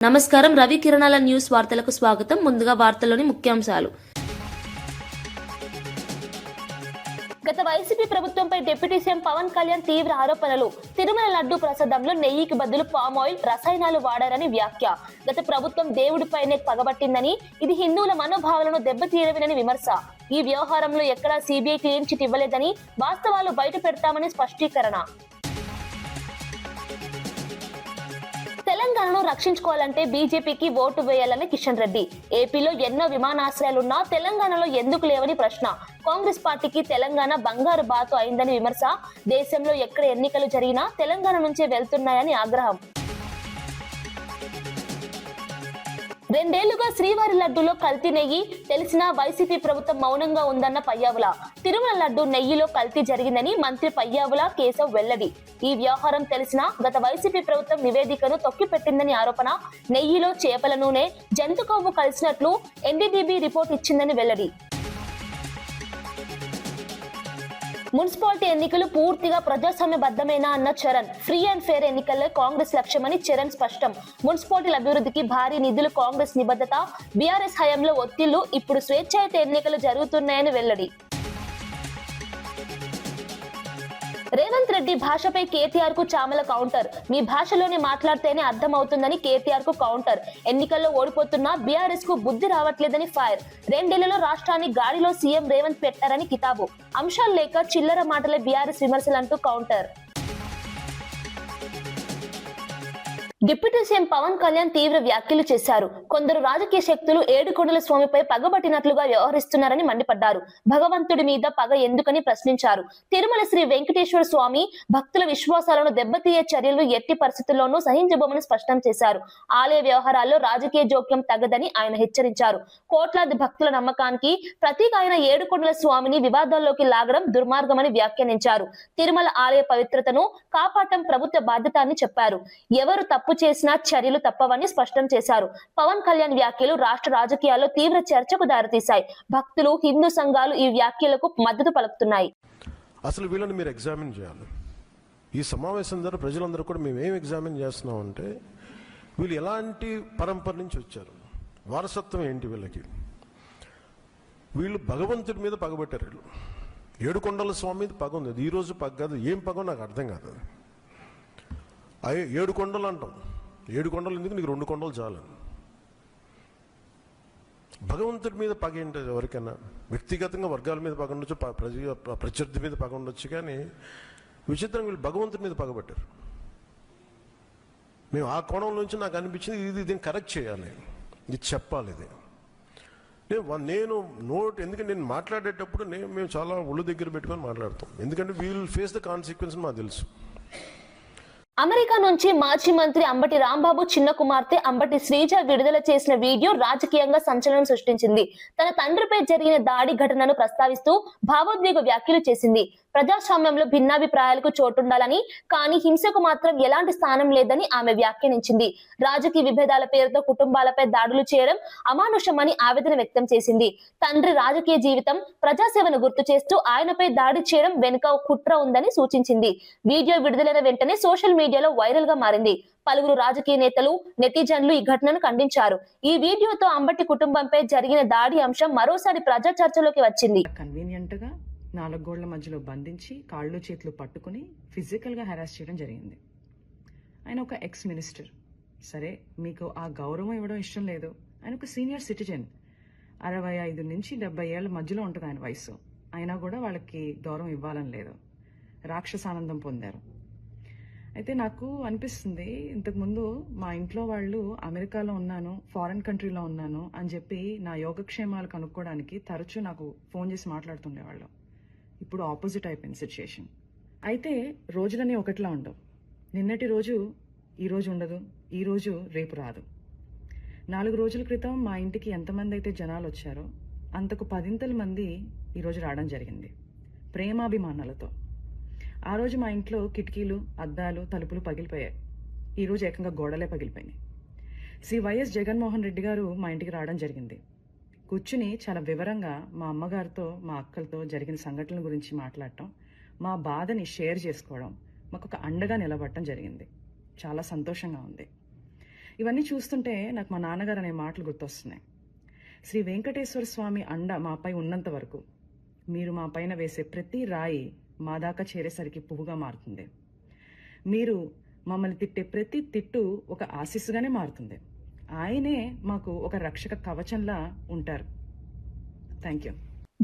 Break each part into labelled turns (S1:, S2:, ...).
S1: నమస్కారం. రవి కిరణాల న్యూస్ వార్తలకు స్వాగతం. ముందుగా వార్తల్లోని ముఖ్యాంశాలు.
S2: గత వైసీపీ ప్రభుత్వంపై డిప్యూటీ సీఎం పవన్ కళ్యాణ్ తీవ్ర ఆరోపణలు. తిరుమల లడ్డు ప్రసాదంలో నెయ్యికి బదులు పామ్ ఆయిల్, రసాయనాలు వాడారని వ్యాఖ్య. గత ప్రభుత్వం దేవుడిపైనే పగబట్టిందని, ఇది హిందువుల మనోభావాలను దెబ్బతీయడమేనని విమర్శ. ఈ వ్యవహారంలో ఎక్కడా సీబీఐ క్లీన్ చిట్ ఇవ్వలేదని, వాస్తవాలు బయట పెడతామని స్పష్టీకరణ. తెలంగాణను రక్షించుకోవాలంటే బీజేపీకి ఓటు వేయాలని కిషన్ రెడ్డి. ఏపీలో ఎన్నో విమానాశ్రయాలున్నా తెలంగాణలో ఎందుకు లేవని ప్రశ్న. కాంగ్రెస్ పార్టీకి తెలంగాణ బంగారు బాతు అయిందని విమర్శ. దేశంలో ఎక్కడ ఎన్నికలు జరిగినా తెలంగాణ నుంచే వెళ్తున్నాయని ఆగ్రహం. రెండేళ్లుగా శ్రీవారి లడ్డూలో కల్తీ నెయ్యి తెలిసినా వైసీపీ ప్రభుత్వం మౌనంగా ఉందన్న పయ్యావుల. తిరుమల లడ్డు నెయ్యిలో కల్తీ జరిగిందని మంత్రి పయ్యావుల కేశవ్ వెల్లడి. ఈ వ్యవహారం తెలిసినా గత వైసీపీ ప్రభుత్వం నివేదికను తొక్కిపెట్టిందని ఆరోపణ. నెయ్యిలో చేపల నూనె, జంతు కొవ్వు కలిసినట్లు ఎన్డీడీబీ రిపోర్ట్ ఇచ్చిందని వెల్లడి. మున్సిపాలిటీ ఎన్నికలు పూర్తిగా ప్రజాస్వామ్యబద్ధమేనా అన్న చరణ్. ఫ్రీ అండ్ ఫెయిర్ ఎన్నికల్లో కాంగ్రెస్ లక్ష్యమని చరణ్ స్పష్టం. మున్సిపాలిటీల అభివృద్ధికి భారీ నిధులు కాంగ్రెస్ నిబద్ధత. బీఆర్ఎస్ హయాంలో ఒత్తిళ్లు, ఇప్పుడు స్వేచ్ఛాయుత ఎన్నికలు జరుగుతున్నాయని వెల్లడి. రేవంత్ రెడ్డి భాషపై కేటీఆర్ కు చామల కౌంటర్. మీ భాషలోనే మాట్లాడితేనే అర్థమవుతుందని కేటీఆర్ కు కౌంటర్. ఎన్నికల్లో ఓడిపోతున్నా బీఆర్ఎస్ కు బుద్ధి రావట్లేదని ఫైర్. రెండేళ్లలో రాష్ట్రాన్ని గాడిలో సీఎం రేవంత్ పెట్టారని కితాబు. అంశాలు లేక చిల్లర మాటలే బీఆర్ఎస్ విమర్శలంటూ counter. Deputy CM Pawan Kalyan తీవ్ర వ్యాఖ్యలు చేశారు. కొందరు రాజకీయ శక్తులు ఏడుకొండల స్వామిపై పగబట్టినట్లుగా వ్యవహరిస్తున్నారని మండిపడ్డారు. భగవంతుడి మీద పగ ఎందుకని ప్రశ్నించారు. తిరుమల శ్రీ వెంకటేశ్వర స్వామి భక్తుల విశ్వాసాలను దెబ్బతీయే చర్యలు ఎట్టి పరిస్థితుల్లోనూ సహించబోమని స్పష్టం చేశారు. ఆలయ వ్యవహారాల్లో రాజకీయ జోక్యం తగదని ఆయన హెచ్చరించారు. కోట్లాది భక్తుల నమ్మకానికి ప్రతీక అయిన ఏడుకొండల స్వామిని వివాదాల్లోకి లాగడం దుర్మార్గమని వ్యాఖ్యానించారు. తిరుమల ఆలయ పవిత్రతను కాపాడటం ప్రభుత్వ బాధ్యత అని చెప్పారు. ఎవరు తప్పు చేసిన చర్యలు తప్పవని స్పష్టం చేశారు. పవన్ కళ్యాణ్ వ్యాఖ్యలు రాష్ట్ర రాజకీయాల్లో తీవ్ర చర్చకు దారితీశాయి. భక్తులు, హిందూ సంఘాలు ఈ వ్యాఖ్యలకు మద్దతు పలుకుతున్నాయి.
S3: అసలు వీళ్ళని మీరు ఎగ్జామిన్ చేయాలి. ఈ సమావేశం ద్వారా ప్రజలందరూ కూడా మేము ఏం ఎగ్జామిన్ చేస్తున్నాం అంటే, వీళ్ళు ఎలాంటి పరంపర నుంచి వచ్చారు, వారసత్వం ఏంటి వీళ్ళకి. వీళ్ళు భగవంతుడి మీద పగబట్టారు. వీళ్ళు ఏడుకొండల స్వామి మీద పగ ఉంది. ఈ రోజు పగ కాదు, ఏం పగో నాకు అర్థం కాదు. అయ్యే 7 కొండలు అంటాం. 7 కొండలు ఎందుకు, నీకు 2 కొండలు చాలు. భగవంతుడి మీద పగ ఏంటి ఎవరికైనా? వ్యక్తిగతంగా వర్గాల మీద పగ ఉండొచ్చు, ప్రత్యర్థి మీద పగ ఉండొచ్చు, కానీ విచిత్రంగా వీళ్ళు భగవంతుడి మీద పగబట్టారు. మేము ఆ కోణం నుంచి నాకు అనిపించింది, దీన్ని కరెక్ట్ చేయాలి, ఇది చెప్పాలి. ఇది నేను ఎందుకంటే నేను మాట్లాడేటప్పుడు మేము చాలా ఒళ్ళు దగ్గర పెట్టుకొని మాట్లాడతాం. ఎందుకంటే వీల్ ఫేస్ ద కాన్సిక్వెన్స్ మాకు తెలుసు.
S2: అమెరికా నుంచి మాజీ మంత్రి అంబటి రాంబాబు చిన్న కుమార్తె అంబటి శ్రీజ విడుదల చేసిన వీడియో రాజకీయంగా సంచలనం సృష్టించింది. తన తండ్రిపై జరిగిన దాడి ఘటనను ప్రస్తావిస్తూ భావోద్వేగ వ్యాఖ్యలు చేసింది. ప్రజాస్వామ్యంలో భిన్నాభిప్రాయాలకు చోటుండాలని, కానీ హింసకు మాత్రం ఎలాంటి స్థానం లేదని ఆమె వ్యాఖ్యానించింది. రాజకీయ విభేదాల పేరుతో కుటుంబాలపై దాడులు చేయడం అమానుషమని ఆవేదన వ్యక్తం చేసింది. తండ్రి రాజకీయ జీవితం, ప్రజాసేవను గుర్తు చేస్తూ ఆయనపై దాడి చేయడం వెనుక కుట్ర ఉందని సూచించింది. వీడియో విడుదలైన వెంటనే సోషల్ మీడియాలో వైరల్ గా మారింది. పలువురు రాజకీయ నేతలు, నెటిజన్లు ఈ ఘటనను ఖండించారు. ఈ వీడియోతో అంబటి కుటుంబంపై జరిగిన దాడి అంశం మరోసారి ప్రజా చర్చలోకి వచ్చింది.
S4: కన్వీనియంట్ గా 4 గోళ్ల మధ్యలో బంధించి కాళ్ళు చేతులు పట్టుకుని ఫిజికల్ గా హెరాస్ చేయడం జరిగింది. ఆయన ఒక ఎక్స్ మినిస్టర్. సరే, మీకు ఆ గౌరవం ఇవ్వడం ఇష్టం లేదు. ఆయన ఒక సీనియర్ సిటిజన్. 65 నుంచి 70 ఏళ్ల మధ్యలో ఉంటుంది ఆయన వయసు. అయినా కూడా వాళ్ళకి గౌరవం ఇవ్వాలని లేదు. రాక్షసానందం పొందారు. అయితే నాకు అనిపిస్తుంది, ఇంతకుముందు మా ఇంట్లో వాళ్ళు అమెరికాలో ఉన్నాను, ఫారెన్ కంట్రీలో ఉన్నాను అని చెప్పి నా యోగక్షేమాలు కనుక్కోవడానికి తరచూ నాకు ఫోన్ చేసి మాట్లాడుతుండేవాళ్ళు. ఇప్పుడు ఆపోజిట్ అయిపోయింది సిచ్యుయేషన్. అయితే రోజులన్నీ ఒకటిలా ఉండవు. నిన్నటి రోజు ఈ రోజు ఉండదు, ఈ రోజు రేపు రాదు. 4 రోజుల క్రితం మా ఇంటికి ఎంతమంది అయితే జనాలు వచ్చారో అంతకు 10 మంది ఈరోజు రావడం జరిగింది, ప్రేమాభిమానాలతో. ఆ రోజు మా ఇంట్లో కిటికీలు, అద్దాలు, తలుపులు పగిలిపోయాయి. ఈరోజు ఏకంగా గోడలే పగిలిపోయినాయి. శ్రీ వైఎస్ జగన్మోహన్ రెడ్డి గారు మా ఇంటికి రావడం జరిగింది. కూర్చుని చాలా వివరంగా మా అమ్మగారితో, మా అక్కలతో జరిగిన సంఘటనల గురించి మాట్లాడటం, మా బాధని షేర్ చేసుకోవడం, మాకు ఒక అండగా నిలబడటం జరిగింది. చాలా సంతోషంగా ఉంది. ఇవన్నీ చూస్తుంటే నాకు మా నాన్నగారు అనే మాటలు గుర్తొస్తున్నాయి. శ్రీ వెంకటేశ్వర స్వామి అండ మాపై ఉన్నంత వరకు మీరు మా పైన వేసే ప్రతి రాయి మా దాకా చేరేసరికి పువ్వుగా మారుతుంది. మీరు మమ్మల్ని తిట్టే ప్రతి తిట్టు ఒక ఆశీస్సుగానే మారుతుంది. ఆయనే మాకు ఒక రక్షక కవచంలా ఉంటారు. Thank you.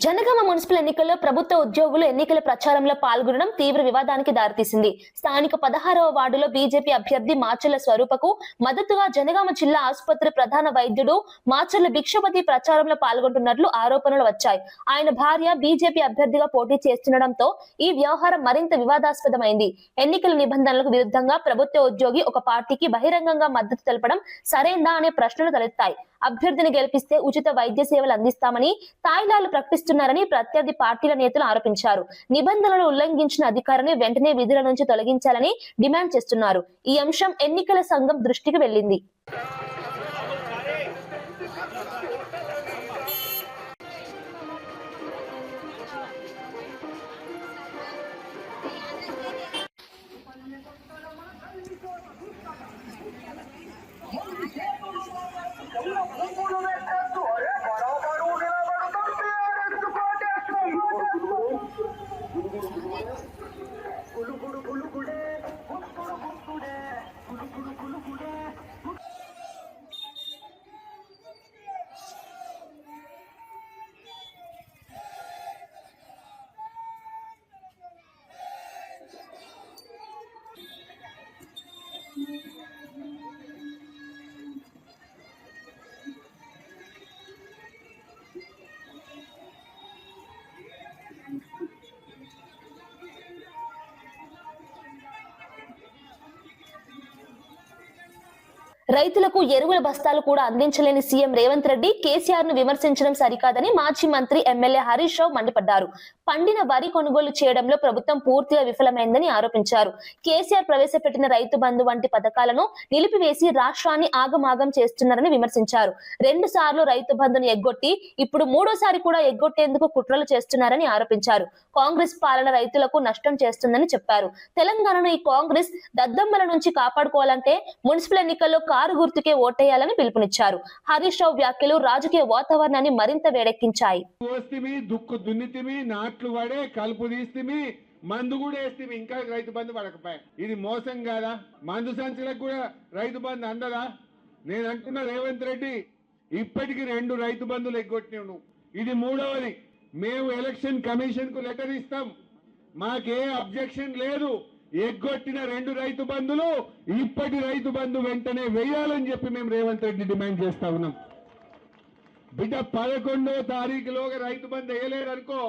S2: జనగామ మున్సిపల్ ఎన్నికల్లో ప్రభుత్వ ఉద్యోగులు ఎన్నికల ప్రచారంలో పాల్గొనడం తీవ్ర వివాదానికి దారితీసింది. స్థానిక 16వ వార్డులో బీజేపీ అభ్యర్థి మాచర్ల స్వరూపకు మద్దతుగా జనగామ జిల్లా ఆసుపత్రి ప్రధాన వైద్యుడు మాచర్ల భిక్షపతి ప్రచారంలో పాల్గొంటున్నట్లు ఆరోపణలు వచ్చాయి. ఆయన భార్య బీజేపీ అభ్యర్థిగా పోటీ చేస్తుండటంతో ఈ వ్యవహారం మరింత వివాదాస్పదమైంది. ఎన్నికల నిబంధనలకు విరుద్ధంగా ప్రభుత్వ ఉద్యోగి ఒక పార్టీకి బహిరంగంగా మద్దతు తెలపడం సరైందా అనే ప్రశ్నలు తలెత్తాయి. అభ్యర్థిని గెలిపిస్తే ఉచిత వైద్య సేవలు అందిస్తామని తాయిలాలు ప్రకటిస్తున్నారని ప్రత్యర్థి పార్టీల నేతలు ఆరోపించారు. నిబంధనలను ఉల్లంఘించిన అధికారిని వెంటనే విధుల నుంచి తొలగించాలని డిమాండ్ చేస్తున్నారు. ఈ అంశం ఎన్నికల సంఘం దృష్టికి వెళ్లింది. రైతులకు ఎరువుల బస్తాలు కూడా అందించలేని సీఎం రేవంత్ రెడ్డి కేసీఆర్ ను విమర్శించడం సరికాదని మాజీ మంత్రి ఎమ్మెల్యే హరీష్ రావు మండిపడ్డారు. పండిన వరి కొనుగోలు చేయడంలో ప్రభుత్వం పూర్తిగా విఫలమైందని ఆరోపించారు. కేసీఆర్ ప్రవేశపెట్టిన రైతు బంధు వంటి పథకాలను నిలిపివేసి రాష్ట్రాన్ని ఆగమాగం చేస్తున్నారని విమర్శించారు. 2 సార్లు రైతు బంధును ఎగ్గొట్టి ఇప్పుడు 3వ సారి కూడా ఎగ్గొట్టేందుకు కుట్రలు చేస్తున్నారని ఆరోపించారు. కాంగ్రెస్ పాలన రైతులకు నష్టం చేస్తుందని చెప్పారు. తెలంగాణను ఈ కాంగ్రెస్ దద్దమ్మల నుంచి కాపాడుకోవాలంటే మున్సిపల్ ఎన్నికల్లో కారు గుర్తుకే ఓటేయాలని పిలుపునిచ్చారు. హరీష్ రావు వ్యాఖ్యలు రాజకీయ వాతావరణాన్ని మరింత వేడెక్కించాయి.
S5: నాట్లు పడే కలుపు తీస్తే మందు కూడా వేస్తే ఇంకా రైతు బంధు పడకపోయా. ఇది మోసం కాదా? మందు సంచులకు కూడా రైతు బంధు అందదా? నేను అంటున్నా రేవంత్ రెడ్డి, ఇప్పటికి 2 రైతు బంధులు ఎగ్గొట్టినావు నువ్వు. ఇది 3వది. మేము ఎలక్షన్ కమిషన్ కు లెటర్ ఇస్తాం, మాకే అబ్జెక్షన్ లేదు. ఎగ్గొట్టిన 2 రైతు బంధులు ఇప్పటి రైతు బంధు వెంటనే వేయాలని చెప్పి మేము రేవంత్ రెడ్డి డిమాండ్ చేస్తా ఉన్నాం. బిడ్డ 11వ తారీఖులోగా రైతు బంధు వేయలేదనుకో,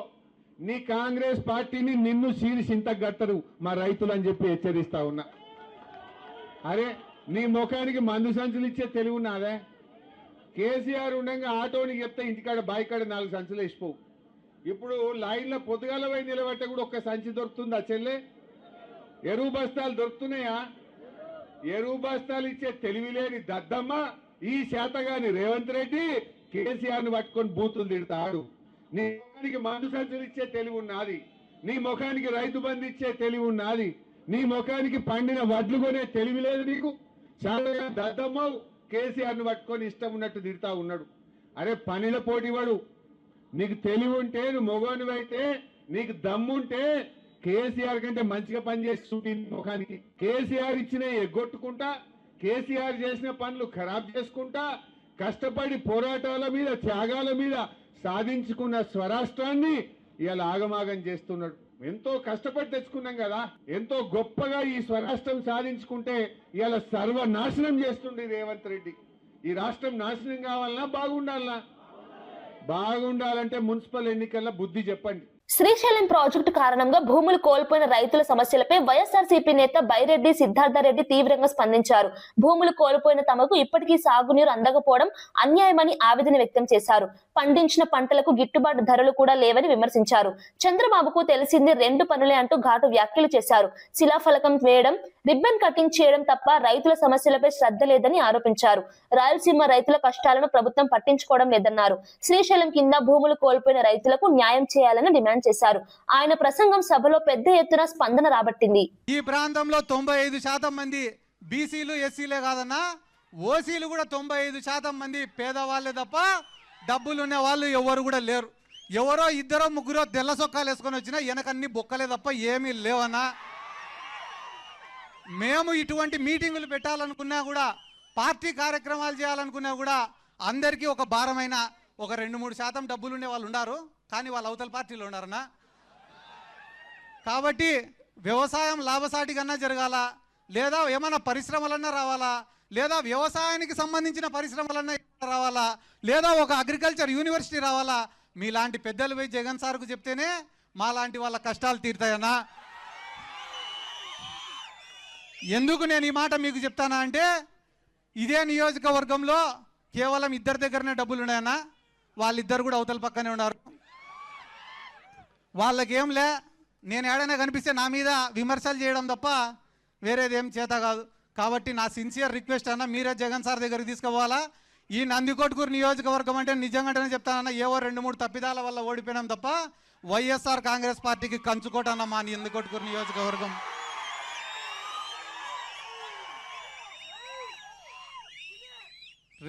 S5: నీ కాంగ్రెస్ పార్టీని నిన్ను సీరిసింత గట్టరు మా రైతులు అని చెప్పి హెచ్చరిస్తా ఉన్నా. అరే నీ ముఖానికి మందు సంచులు ఇచ్చే తెలివి ఉన్నదే? కేసీఆర్ ఉండగా ఆటోని చెప్తే ఇంటికాడ బాయికాడ 4 సంచులు వేసిపోవు. ఇప్పుడు లైన్లో పొద్దుగాల పోయి నిలబట్టే కూడా ఒక్క సంచి దొరుకుతుందా చెల్లె? ఎరువు బస్తాలు దొరుకుతున్నాయా? ఎరువు బస్తాలు ఇచ్చే తెలివి లేని దద్దమ్మ ఈ శాతగాని రేవంత్ రెడ్డి కేసీఆర్ ని పట్టుకొని బూతులు తిడతాడు. నీ ముఖానికి మందు సంచులు ఇచ్చే తెలివి ఉన్నది, నీ ముఖానికి రైతు బంధు ఇచ్చే తెలివి ఉన్నది, నీ ముఖానికి పండిన వడ్లు కొనే తెలివి లేదు నీకు. శాతగాని దద్దమ్మ కేసీఆర్ ని పట్టుకొని ఇష్టం ఉన్నట్టు తిడతా ఉన్నాడు. అరే పనిలో పోటీవాడు, నీకు తెలివి ఉంటే, నువ్వు మొగోనివైతే, నీకు దమ్ముంటే కేసీఆర్ కంటే మంచిగా పనిచేసి చూపింది ముఖానికి. కేసీఆర్ ఇచ్చిన ఎగ్గొట్టుకుంటా, కేసీఆర్ చేసిన పనులు ఖరాబ్ చేసుకుంటా, కష్టపడి పోరాటాల మీద త్యాగాల మీద సాధించుకున్న స్వరాష్ట్రాన్ని ఇవాళ ఆగమాగం చేస్తున్నాడు. ఎంతో కష్టపడి తెచ్చుకున్నాం కదా, ఎంతో గొప్పగా ఈ స్వరాష్ట్రం సాధించుకుంటే ఇవాళ సర్వనాశనం చేస్తుండే రేవంత్ రెడ్డి. ఈ రాష్ట్రం నాశనం కావాలన్నా బాగుండాలన్నా? బాగుండాలంటే మున్సిపల్ ఎన్నికల్లో బుద్ధి చెప్పండి.
S2: శ్రీశైలం ప్రాజెక్టు కారణంగా భూములు కోల్పోయిన రైతుల సమస్యలపై వైఎస్ఆర్సీపీ నేత బైరెడ్డి సిద్ధార్థరెడ్డి తీవ్రంగా స్పందించారు. భూములు కోల్పోయిన తమకు ఇప్పటికీ సాగునీరు అందకపోవడం అన్యాయమని ఆవేదన వ్యక్తం చేశారు. పండించిన పంటలకు గిట్టుబాటు ధరలు కూడా లేవని విమర్శించారు. చంద్రబాబుకు తెలిసింది 2 పనులే అంటూ ఘాటు వ్యాఖ్యలు చేశారు. శిలాఫలకం వేయడం, రిబ్బన్ కటింగ్ చేయడం తప్ప రైతుల సమస్యలపై శ్రద్ధ లేదని ఆరోపించారు. రాయలసీమ రైతుల కష్టాలను ప్రభుత్వం పట్టించుకోవడం లేదన్నారు. శ్రీశైలం కింద భూములు కోల్పోయిన రైతులకు న్యాయం చేయాలని డిమాండ్ చేశారు. ఆయన ప్రసంగం సభలో పెద్ద ఎత్తున స్పందన రాబట్టింది.
S6: ఈ ప్రాంతంలో 95% మంది బీసీలు ఎస్సీలే కాదన్నా, ఓసీలు కూడా 95% మంది పేదవాళ్ళే తప్ప డబ్బులు ఉన్న వాళ్ళు ఎవరు కూడా లేరు. ఎవరో ఇద్దరో ముగ్గురో తెల్ల సొక్కాలు వేసుకొని వచ్చినా వెనకన్నీ బొక్కలే తప్ప ఏమీ లేవన్నా. మేము ఇటువంటి మీటింగులు పెట్టాలనుకున్నా కూడా, పార్టీ కార్యక్రమాలు చేయాలనుకున్నా కూడా అందరికీ ఒక భారమైన ఒక 2-3% డబ్బులు ఉండే వాళ్ళు ఉన్నారు, కానీ వాళ్ళు అవతల పార్టీలో ఉన్నారన్నా. కాబట్టి వ్యవసాయం లాభసాటి కన్నా జరగాల, లేదా ఏమైనా పరిశ్రమలన్నా రావాలా, లేదా వ్యవసాయానికి సంబంధించిన పరిశ్రమలన్నా రావాలా, లేదా ఒక అగ్రికల్చర్ యూనివర్సిటీ రావాలా. మీలాంటి పెద్దలు పోయి జగన్ సార్కు చెప్తేనే మా లాంటి వాళ్ళ కష్టాలు తీరుతాయన్నా. ఎందుకు నేను ఈ మాట మీకు చెప్తానా అంటే, ఇదే నియోజకవర్గంలో కేవలం ఇద్దరి దగ్గరనే డబ్బులు ఉన్నాయన్నా. వాళ్ళిద్దరు కూడా అవతల పక్కనే ఉన్నారు. వాళ్ళకేం లే, నేను ఏడైనా కనిపిస్తే నా మీద విమర్శలు చేయడం తప్ప వేరేదేం చేత కాదు. కాబట్టి నా సిన్సియర్ రిక్వెస్ట్ అన్న, మీరే జగన్ సార్ దగ్గరికి తీసుకుపోవాలా. ఈ నందికొట్కూరు నియోజకవర్గం అంటే నిజంగానే చెప్తానన్నా, ఏవో 2-3 తప్పిదాల వల్ల ఓడిపోయినాం తప్ప వైఎస్ఆర్ కాంగ్రెస్ పార్టీకి కంచుకోటన్న మా నందికొట్కూరు నియోజకవర్గం.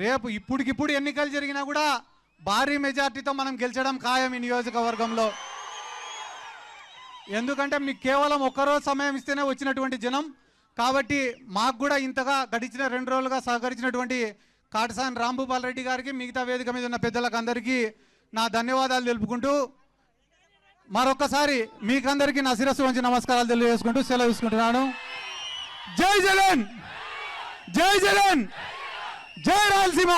S6: రేపు ఇప్పటికిప్పుడు ఎన్నికలు జరిగినా కూడా భారీ మెజార్టీతో మనం గెలిచడం ఖాయం ఈ నియోజకవర్గంలో. ఎందుకంటే మీకు కేవలం ఒక్కరోజు సమయం ఇస్తేనే వచ్చినటువంటి జనం. కాబట్టి మాకు కూడా ఇంతగా గడిచిన 2 రోజులుగా సహకరించినటువంటి కాటసాని రాంభూపాల్ రెడ్డి గారికి, మిగతా వేదిక మీద ఉన్న పెద్దలకు అందరికీ నా ధన్యవాదాలు తెలుపుకుంటూ, మరొకసారి మీకందరికీ నా శిరస్సు వంచి నమస్కారాలు తెలియజేసుకుంటూ సెలవు తీసుకుంటున్నాను. జై జగన్, జై జగన్, జై రాయలసీమ.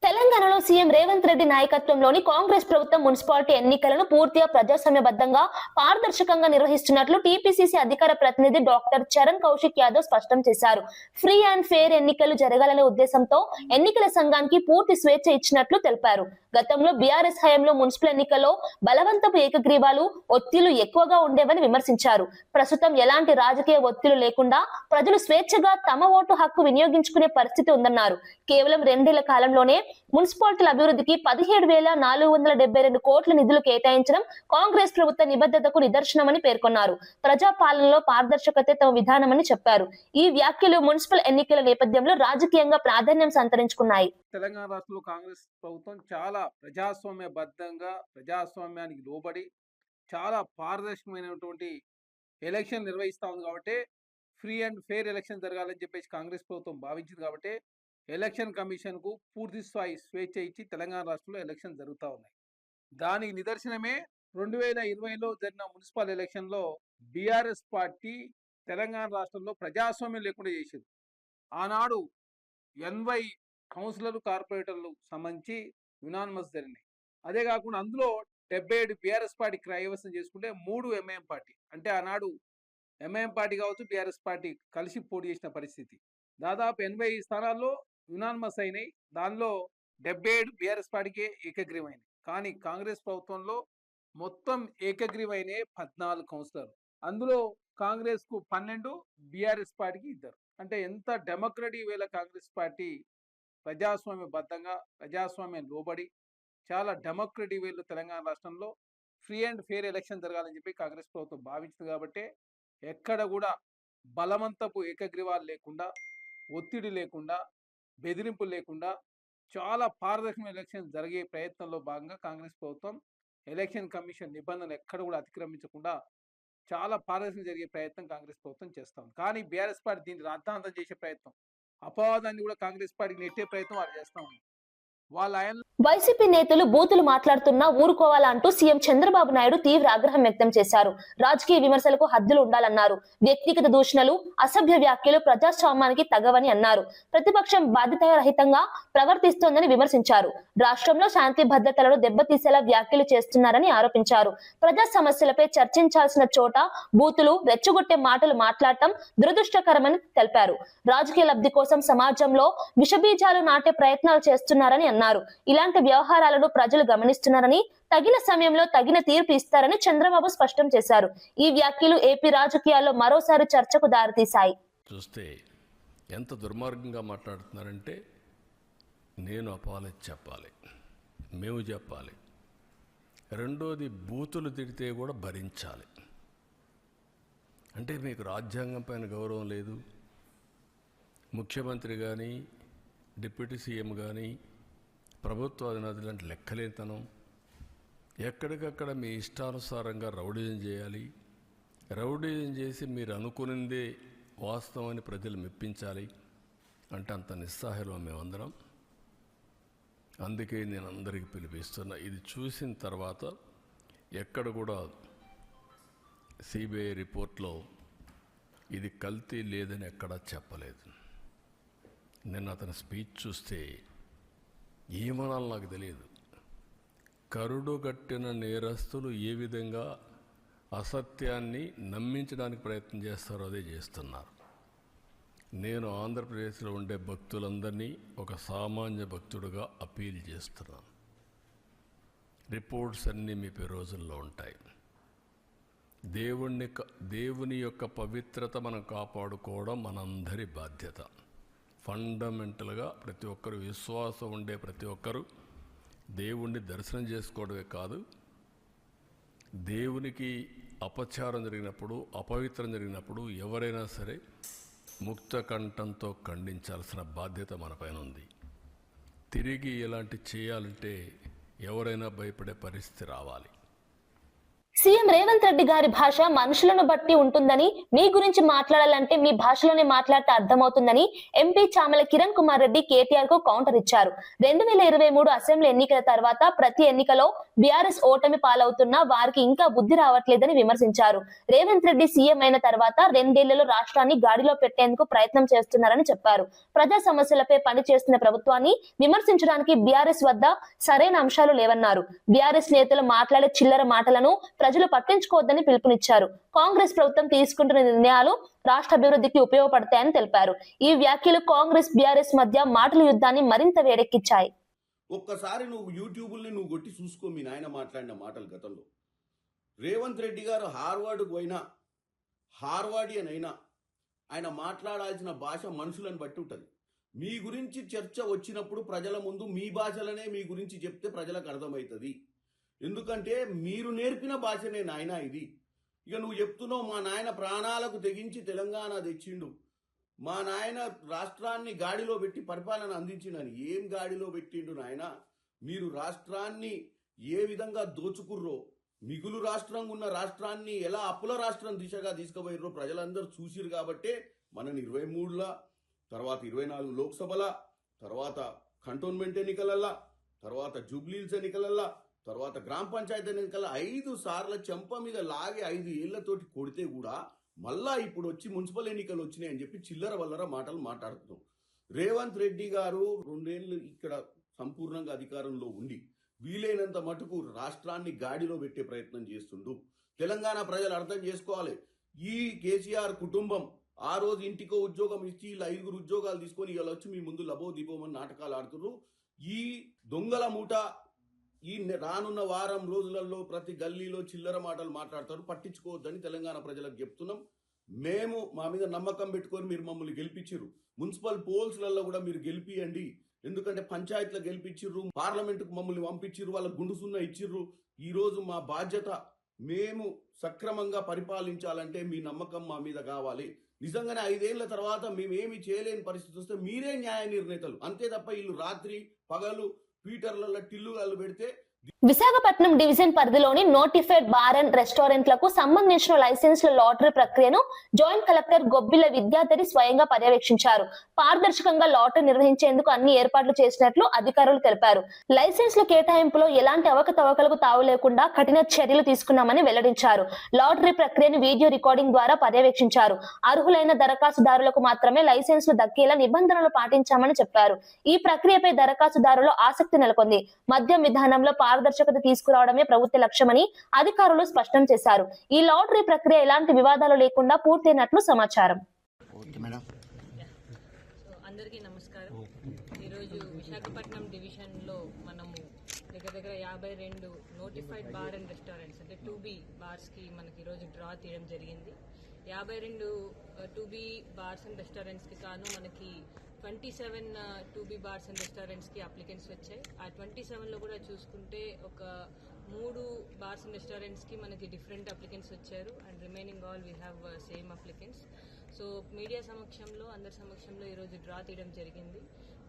S2: తెలంగాణలో సీఎం రేవంత్ రెడ్డి నాయకత్వంలోని కాంగ్రెస్ ప్రభుత్వం మున్సిపాలిటీ ఎన్నికలను పూర్తిగా ప్రజాస్వామ్యబద్ధంగా, పారదర్శకంగా నిర్వహిస్తున్నట్లు టీపీసీసీ అధికార ప్రతినిధి డాక్టర్ చరణ్ కౌశిక్ యాదవ్ స్పష్టం చేశారు. ఫ్రీ అండ్ ఫెయిర్ ఎన్నికలు జరగాలనే ఉద్దేశంతో ఎన్నికల సంఘానికి పూర్తి స్వేచ్ఛ ఇచ్చినట్లు తెలిపారు. గతంలో బీఆర్ఎస్ హయాంలో మున్సిపల్ ఎన్నికల్లో బలవంతపు ఏకగ్రీవాలు, ఒత్తిళ్లు ఎక్కువగా ఉండేవని విమర్శించారు. ప్రస్తుతం ఎలాంటి రాజకీయ ఒత్తిళ్లు లేకుండా ప్రజలు స్వేచ్ఛగా తమ ఓటు హక్కు వినియోగించుకునే పరిస్థితి ఉందన్నారు. కేవలం 2 ఏళ్ల కాలంలోనే మున్సిపాలిటీల అభివృద్ధికి 17,472 కోట్ల నిధులు కేటాయించడం కాంగ్రెస్ ప్రభుత్వ నిబద్ధతకు నిదర్శనమని పేర్కొన్నారు. ప్రజాపాలనలో పారదర్శకతే తమ విధానమని చెప్పారు. ఈ వ్యాఖ్యలు మున్సిపల్ ఎన్నికల నేపథ్యంలో రాజకీయంగా ప్రాధాన్యం సంతరించుకున్నాయి.
S7: తెలంగాణ రాష్ట్రంలో కాంగ్రెస్ ప్రభుత్వం చాలా ప్రజాస్వామ్యబద్ధంగా, ప్రజాస్వామ్యానికి లోబడి చాలా పారదర్శకమైనటువంటి ఎలక్షన్ నిర్వహిస్తూ ఉంది. కాబట్టి ఫ్రీ అండ్ ఫెయిర్ ఎలక్షన్ జరగాలని చెప్పేసి కాంగ్రెస్ ప్రభుత్వం భావించింది. కాబట్టి ఎలక్షన్ కమిషన్కు పూర్తి స్థాయి స్వేచ్ఛ ఇచ్చి తెలంగాణ రాష్ట్రంలో ఎలక్షన్ జరుగుతూ ఉన్నాయి. దానికి నిదర్శనమే 2020లో జరిగిన మున్సిపల్ ఎలక్షన్లో బీఆర్ఎస్ పార్టీ తెలంగాణ రాష్ట్రంలో ప్రజాస్వామ్యం లేకుండా చేసింది. ఆనాడు 80 కౌన్సిలర్లు, కార్పొరేటర్లు సంబంధించి యునానిమస్ జరిగినాయి. అదే కాకుండా అందులో 77 బీఆర్ఎస్ పార్టీ కైవసం చేసుకుంటే 3 ఎంఐఎం పార్టీ, అంటే ఆనాడు ఎంఐఎం పార్టీ కావచ్చు, బీఆర్ఎస్ పార్టీ కలిసి పోటీ చేసిన పరిస్థితి. దాదాపు 80 స్థానాల్లో యునానిమస్ అయినాయి. దానిలో 77 బీఆర్ఎస్ పార్టీకే ఏకగ్రీవమైనవి. కానీ కాంగ్రెస్ ప్రభుత్వంలో మొత్తం ఏకగ్రీవైన 14 కౌన్సిలర్లు. అందులో కాంగ్రెస్ కు 12, బీఆర్ఎస్ పార్టీకి 2. అంటే ఎంత డెమోక్రటిక్ వేళ కాంగ్రెస్ పార్టీ ప్రజాస్వామ్యబద్ధంగా, ప్రజాస్వామ్యం లోబడి చాలా డెమోక్రటిక్ వేలో తెలంగాణ రాష్ట్రంలో ఫ్రీ అండ్ ఫెయిర్ ఎలక్షన్ జరగాలని చెప్పి కాంగ్రెస్ ప్రభుత్వం భావించింది. కాబట్టి ఎక్కడ కూడా బలవంతపు ఏకగ్రీవాలు లేకుండా, ఒత్తిడి లేకుండా, బెదిరింపులు లేకుండా చాలా పారదర్శకమైన ఎలక్షన్ జరిగే ప్రయత్నంలో భాగంగా కాంగ్రెస్ ప్రభుత్వం ఎలక్షన్ కమిషన్ నిబంధనలు ఎక్కడ కూడా అతిక్రమించకుండా చాలా పారదర్శకంగా జరిగే ప్రయత్నం కాంగ్రెస్ ప్రభుత్వం చేస్తాం. కానీ బీఆర్ఎస్ పార్టీ దీన్ని రాద్ధాంతం చేసే ప్రయత్నం, అపవాదాన్ని కూడా కాంగ్రెస్ పార్టీకి నెట్టే ప్రయత్నం వారు చేస్తా ఉన్నారు.
S2: వైసీపీ నేతలు బూతులు మాట్లాడుతున్నా ఊరుకోవాలంటూ సీఎం చంద్రబాబు నాయుడు తీవ్ర ఆగ్రహం వ్యక్తం చేశారు. రాజకీయ విమర్శలకు హద్దులు ఉండాలన్నారు. వ్యక్తిగత దూషణలు, అసభ్య వ్యాఖ్యలు ప్రజాస్వామ్యానికి తగవని అన్నారు. ప్రతిపక్షం బాధ్యతారహితంగా ప్రవర్తిస్తోందని విమర్శించారు. రాష్ట్రంలో శాంతి భద్రతలను దెబ్బతీసేలా వ్యాఖ్యలు చేస్తున్నారని ఆరోపించారు. ప్రజా సమస్యలపై చర్చించాల్సిన చోట బూతులు, రెచ్చగొట్టే మాటలు మాట్లాడటం దురదృష్టకరమని తెలిపారు. రాజకీయ లబ్ధి కోసం సమాజంలో విషబీజాలు నాటే ప్రయత్నాలు చేస్తున్నారని అన్నారు. ఇలాంటి వ్యవహారాలను ప్రజలు గమనిస్తున్నారని, తగిన సమయంలో తగిన తీర్పు ఇస్తారని చంద్రబాబు స్పష్టం చేశారు. ఈ వ్యాఖ్యలు ఏపీ రాజకీయాల్లో మరోసారి చర్చకు దారితీశాయి.
S8: చూస్తే ఎంత దుర్మార్గంగా మాట్లాడుతున్నారంటే, నేను అపాలజీ చెప్పాలి, మేము చెప్పాలి, రెండోది బూతులు తిడితే కూడా భరించాలి. అంటే మీకు రాజ్యాంగం పైన గౌరవం లేదు, ముఖ్యమంత్రి కానీ డిప్యూటీ సీఎం కానీ ప్రభుత్వ అధినేతలు లాంటి లెక్కలేతనం, ఎక్కడికక్కడ మీ ఇష్టానుసారంగా రౌడీజం చేయాలి, రౌడీజం చేసి మీరు అనుకునిందే వాస్తవాన్ని ప్రజలు మెప్పించాలి అంటే అంత నిస్సహాయంలో మేమందరం. అందుకే నేను అందరికీ పిలిపిస్తున్నా. ఇది చూసిన తర్వాత ఎక్కడ కూడా సిబిఐ రిపోర్ట్లో ఇది కల్తీ లేదని ఎక్కడా చెప్పలేదు. నిన్న అతని స్పీచ్ చూస్తే ఏమనాలో నాకు తెలియదు. కరుడుగట్టిన నేరస్తులు ఏ విధంగా అసత్యాన్ని నమ్మించడానికి ప్రయత్నం చేస్తారో అదే చేస్తున్నారు. నేను ఆంధ్రప్రదేశ్లో ఉండే భక్తులందరినీ ఒక సామాన్య భక్తుడిగా అపీల్ చేస్తున్నాను. రిపోర్ట్స్ అన్నీ మీ రోజుల్లో ఉంటాయి. దేవుని యొక్క పవిత్రత మనం కాపాడుకోవడం మనందరి బాధ్యత. ఫండమెంటల్గా ప్రతి ఒక్కరు, విశ్వాసం ఉండే ప్రతి ఒక్కరు దేవుణ్ణి దర్శనం చేసుకోవడమే కాదు, దేవునికి అపచారం జరిగినప్పుడు, అపవిత్రం జరిగినప్పుడు ఎవరైనా సరే ముక్త కంఠంతో ఖండించాల్సిన బాధ్యత మనపైన ఉంది. తిరిగి ఇలాంటి చేయాలంటే ఎవరైనా భయపడే పరిస్థితి రావాలి.
S2: సీఎం రేవంత్ రెడ్డి గారి భాష మనుషులను బట్టి ఉంటుందని, మీ గురించి మాట్లాడాలంటే మీ భాషలోనే మాట్లాడితే అర్థమవుతుందని ఎంపీ చామల కిరణ్ కుమార్ రెడ్డి కేటీఆర్ కు కౌంటర్ ఇచ్చారు. 2023 అసెంబ్లీ ఎన్నికల తర్వాత ప్రతి ఎన్నికలో బీఆర్ఎస్ ఓటమి పాలవుతున్నా వారికి ఇంకా బుద్ధి రావట్లేదని విమర్శించారు. రేవంత్ రెడ్డి సీఎం అయిన తర్వాత 2 ఏళ్లలో రాష్ట్రాన్ని గాడిలో పెట్టేందుకు ప్రయత్నం చేస్తున్నారని చెప్పారు. ప్రజా సమస్యలపై పనిచేస్తున్న ప్రభుత్వాన్ని విమర్శించడానికి బీఆర్ఎస్ వద్ద సరైన అంశాలు లేవన్నారు. బీఆర్ఎస్ నేతలు మాట్లాడే చిల్లర మాటలను ప్రజలు పట్టించుకోవద్దని పిలుపునిచ్చారు. కాంగ్రెస్ ప్రభుత్వం తీసుకుంటున్న నిర్ణయాలు రాష్ట్ర అభివృద్ధికి ఉపయోగపడతాయని తెలిపారు. ఈ వ్యాఖ్యలు కాంగ్రెస్ బీఆర్ఎస్ మధ్య మాటల యుద్ధాన్ని మరింత వేడెక్కించాయి.
S9: ఒక్కసారి నువ్వు యూట్యూబ్ని నువ్వు కొట్టి చూసుకో మీ నాయన మాట్లాడిన మాటలు. గతంలో రేవంత్ రెడ్డి గారు హార్వర్డ్కు పోయినా, హార్వర్డియన్ అయినా ఆయన మాట్లాడాల్సిన భాష మనుషులను బట్టి ఉంటుంది. మీ గురించి చర్చ వచ్చినప్పుడు ప్రజల ముందు మీ భాషలనే మీ గురించి చెప్తే ప్రజలకు అర్థమవుతుంది. ఎందుకంటే మీరు నేర్పిన భాషనే నాయన ఇది. ఇక నువ్వు చెప్తున్నావు మా నాయన ప్రాణాలకు తెగించి తెలంగాణ తెచ్చిండు, మా నాయన రాష్ట్రాన్ని గాడిలో పెట్టి పరిపాలన అందించిండని. ఏం గాడిలో పెట్టిండు నాయన? మీరు రాష్ట్రాన్ని ఏ విధంగా దోచుకుర్రో, మిగులు రాష్ట్రంగా ఉన్న రాష్ట్రాన్ని ఎలా అప్పుల రాష్ట్రం దిశగా తీసుకుపోయిర్రో ప్రజలందరూ చూసిరు. కాబట్టే మనని 23ల తర్వాత 24 లోక్సభల తర్వాత కంటోన్మెంట్ ఎన్నికలల్లా తర్వాత జూబ్లీహిల్స్ ఎన్నికలల్లా తర్వాత గ్రామ పంచాయతీ ఎన్నికల 5 సార్ల చెంప మీద లాగి 5 ఏళ్లతోటి కొడితే కూడా మళ్ళా ఇప్పుడు వచ్చి మున్సిపల్ ఎన్నికలు వచ్చినాయి అని చెప్పి చిల్లర వల్లర మాటలు మాట్లాడుతున్నాం. రేవంత్ రెడ్డి గారు 2 ఏళ్ళు ఇక్కడ సంపూర్ణంగా అధికారంలో ఉండి వీలైనంత మటుకు రాష్ట్రాన్ని గాడిలో పెట్టే ప్రయత్నం చేస్తుండు. తెలంగాణ ప్రజలు అర్థం చేసుకోవాలి. ఈ కేసీఆర్ కుటుంబం ఆ రోజు ఇంటికో ఉద్యోగం ఇచ్చి ఇలా 5 ఉద్యోగాలు తీసుకొని ఇలా వచ్చి మీ ముందు లబో దీపోమని నాటకాలు ఆడుతున్నారు. ఈ దొంగల మూట ఈ రానున్న వారం రోజులలో ప్రతి గల్లీలో చిల్లర మాటలు మాట్లాడతారు. పట్టించుకోవద్దని తెలంగాణ ప్రజలకు చెప్తున్నాం. మేము మా మీద నమ్మకం పెట్టుకొని మీరు మమ్మల్ని గెలిపించిర్రు. మున్సిపల్ పోల్స్లలో కూడా మీరు గెలిపియండి. ఎందుకంటే పంచాయతీలో గెలిపించిర్రు, పార్లమెంటుకు మమ్మల్ని పంపించిర్రు, వాళ్ళ గుండు సున్నా ఇచ్చిర్రు. ఈరోజు మా బాధ్యత మేము సక్రమంగా పరిపాలించాలంటే మీ నమ్మకం మా మీద కావాలి. నిజంగానే 5 ఏళ్ల తర్వాత మేమేమి చేయలేని పరిస్థితి వస్తే మీరే న్యాయ నిర్ణేతలు. అంతే తప్ప వీళ్ళు రాత్రి పగలు ట్విట్టర్లలో టిల్లుగాళ్ళు పెడితే.
S2: విశాఖపట్నం డివిజన్ పరిధిలోని నోటిఫైడ్ బార్ అండ్ రెస్టారెంట్లకు సంబంధించిన లైసెన్స్ల లాటరీ ప్రక్రియను జాయింట్ కలెక్టర్ గొబ్బిల విద్యాధరి స్వయంగా పర్యవేక్షించారు. పారదర్శకంగా లాటరీ నిర్వహించేందుకు అన్ని ఏర్పాట్లు చేసినట్లు అధికారులు తెలిపారు. లైసెన్స్ల కేటాయింపులో ఎలాంటి అవకతవకలకు తావు లేకుండా కఠిన చర్యలు తీసుకున్నామని వెల్లడించారు. లాటరీ ప్రక్రియను వీడియో రికార్డింగ్ ద్వారా పర్యవేక్షించారు. అర్హులైన దరఖాస్తుదారులకు మాత్రమే లైసెన్స్లు దక్కేలా నిబంధనలు పాటించామని చెప్పారు. ఈ ప్రక్రియపై దరఖాస్తుదారులో ఆసక్తి నెలకొంది. మద్యం విధానంలో పారదర్శకత తీసుకురావడమే ప్రభుత్వ లక్ష్యమని అధికారులు స్పష్టం చేశారు. ఈ లాటరీ ప్రక్రియ ఎలాంటి వివాదాలు లేకుండా పూర్తయినట్లు సమాచారం.
S10: అందరికీ నమస్కారం. ఈరోజు విశాఖపట్నం డివిజన్లో మనము దగ్గర 52 నోటిఫైడ్ బార్ అండ్ రెస్టారెంట్స్ అంటే 2B బార్స్కి మనకి ఈరోజు డ్రా తీయడం జరిగింది. 52 2B బార్స్ అండ్ రెస్టారెంట్స్కి కాను మనకి 27 2B బార్స్ అండ్ రెస్టారెంట్స్కి అప్లికెంట్స్ వచ్చాయి. ఆ 27లో కూడా చూసుకుంటే ఒక 3 బార్స్ అండ్ రెస్టారెంట్స్కి మనకి డిఫరెంట్ అప్లికెంట్స్ వచ్చారు and remaining all we have same applicants. So media సమక్షంలో అందరి సమక్షంలో ఈరోజు డ్రా తీయడం జరిగింది.